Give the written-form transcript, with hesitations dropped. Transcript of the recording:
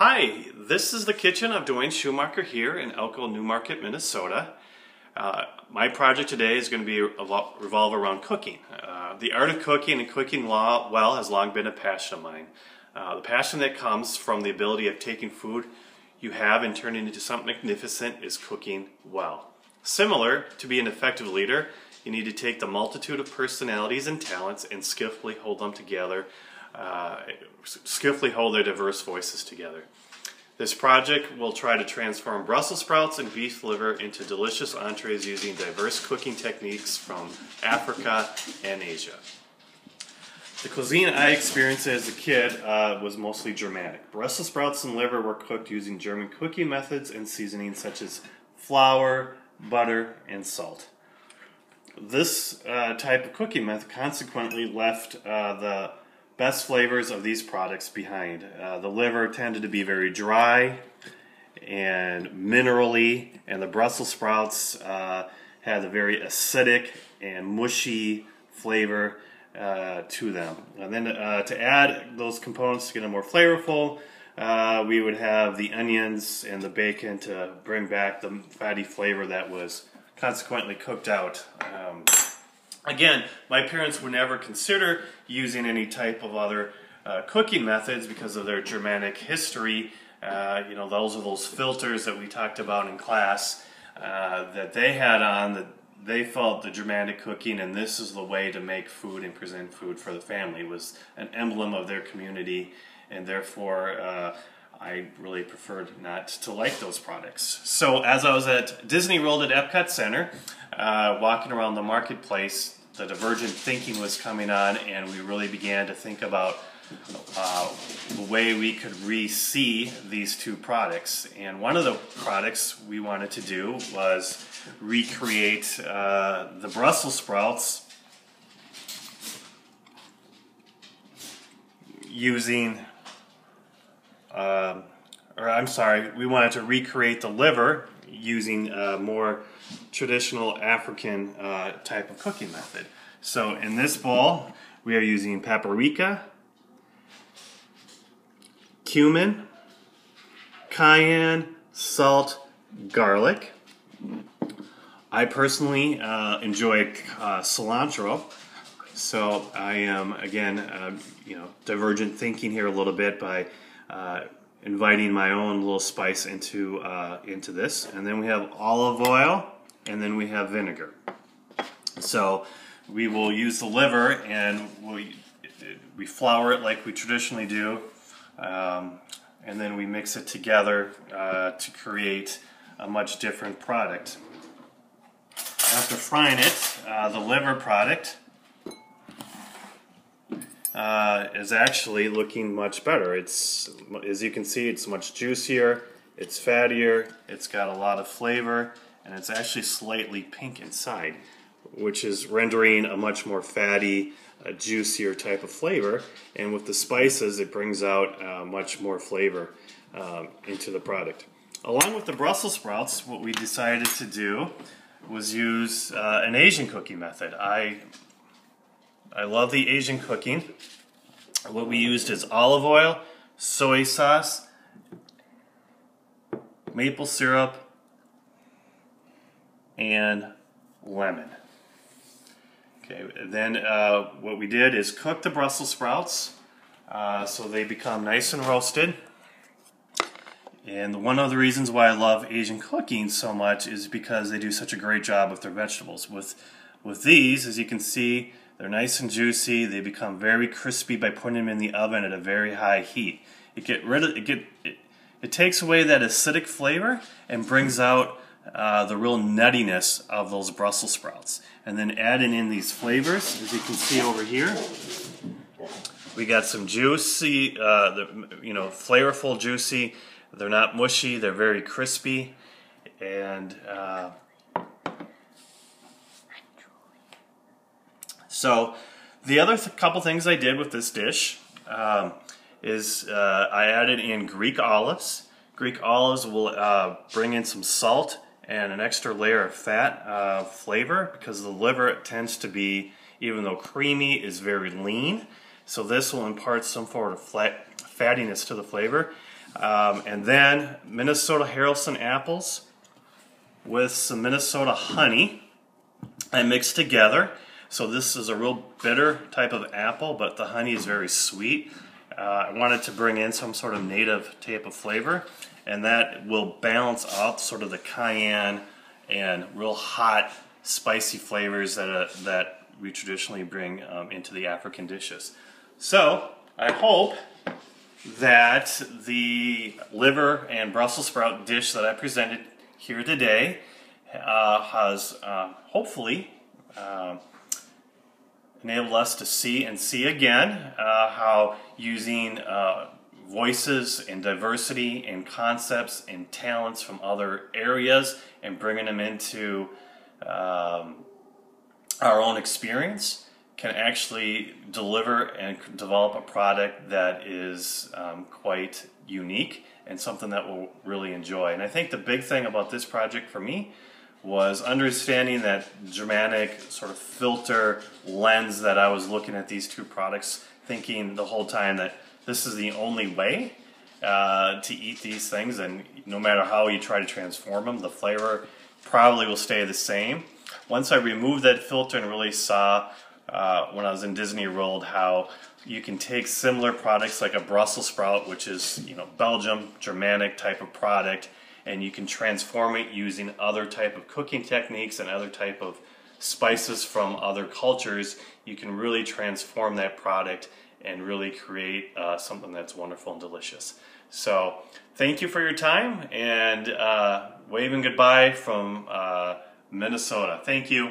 Hi, this is the kitchen of Dwayne Schumacher here in Elko, Newmarket, Minnesota. My project today is going to revolve around cooking. The art of cooking and cooking well has long been a passion of mine. The passion that comes from the ability of taking food you have and turning it into something magnificent is cooking well. Similar, to be an effective leader, you need to take the multitude of personalities and talents and skillfully hold them together, skillfully hold their diverse voices together. This project will try to transform Brussels sprouts and beef liver into delicious entrees using diverse cooking techniques from Africa and Asia. The cuisine I experienced as a kid was mostly Germanic. Brussels sprouts and liver were cooked using German cooking methods and seasonings such as flour, butter, and salt. This type of cooking method consequently left the best flavors of these products behind. The liver tended to be very dry and minerally, and the Brussels sprouts had a very acidic and mushy flavor to them. And then to add those components to get them more flavorful, we would have the onions and the bacon to bring back the fatty flavor that was consequently cooked out. Again, my parents would never consider using any type of other cooking methods because of their Germanic history. Those are those filters that we talked about in class that they had on, that they felt the Germanic cooking, and this is the way to make food and present food for the family, was an emblem of their community, and therefore I really preferred not to like those products. So as I was at Disney World at Epcot Center, walking around the marketplace, the divergent thinking was coming on, and we really began to think about the way we could re-see these two products. And one of the products we wanted to do was recreate the Brussels sprouts using we wanted to recreate the liver using a more traditional African type of cooking method. So in this bowl, we are using paprika, cumin, cayenne, salt, garlic. I personally enjoy cilantro, so I am again, divergent thinking here a little bit by inviting my own little spice into this. And then we have olive oil, and then we have vinegar. So we will use the liver, and we flour it like we traditionally do, and then we mix it together to create a much different product. After frying it, the liver product is actually looking much better. It's, as you can see, it's much juicier, it's fattier, it's got a lot of flavor, and it's actually slightly pink inside, which is rendering a much more fatty, juicier type of flavor. And with the spices, it brings out much more flavor into the product. Along with the Brussels sprouts, what we decided to do was use an Asian cooking method. I love the Asian cooking. What we used is olive oil, soy sauce, maple syrup, and lemon. Okay, then what we did is cook the Brussels sprouts so they become nice and roasted. And one of the reasons why I love Asian cooking so much is because they do such a great job with their vegetables. With these, as you can see, they're nice and juicy. They become very crispy by putting them in the oven at a very high heat. It takes away that acidic flavor and brings out the real nuttiness of those Brussels sprouts. And then adding in these flavors, as you can see over here, we got some juicy, flavorful, juicy. They're not mushy. They're very crispy, and so the other couple things I did with this dish is I added in Greek olives. Greek olives will bring in some salt and an extra layer of fat flavor, because the liver tends to be, even though creamy, is very lean. So this will impart some sort of fattiness to the flavor. And then Minnesota Haralson apples with some Minnesota honey I mixed together. So this is a real bitter type of apple, but the honey is very sweet. I wanted to bring in some sort of native type of flavor, and that will balance out sort of the cayenne and real hot, spicy flavors that we traditionally bring into the African dishes. So I hope that the liver and Brussels sprout dish that I presented here today has hopefully enabled us to see again how using voices and diversity and concepts and talents from other areas and bringing them into our own experience can actually deliver and develop a product that is quite unique and something that we'll really enjoy. And I think the big thing about this project for me was understanding that Germanic sort of filter lens that I was looking at these two products, thinking the whole time that this is the only way to eat these things, and no matter how you try to transform them, the flavor probably will stay the same. Once I removed that filter and really saw when I was in Disney World how you can take similar products like a Brussels sprout, which is, you know, Belgium, Germanic type of product, and you can transform it using other type of cooking techniques and other type of spices from other cultures. You can really transform that product and really create something that's wonderful and delicious. So thank you for your time, and waving goodbye from Minnesota. Thank you.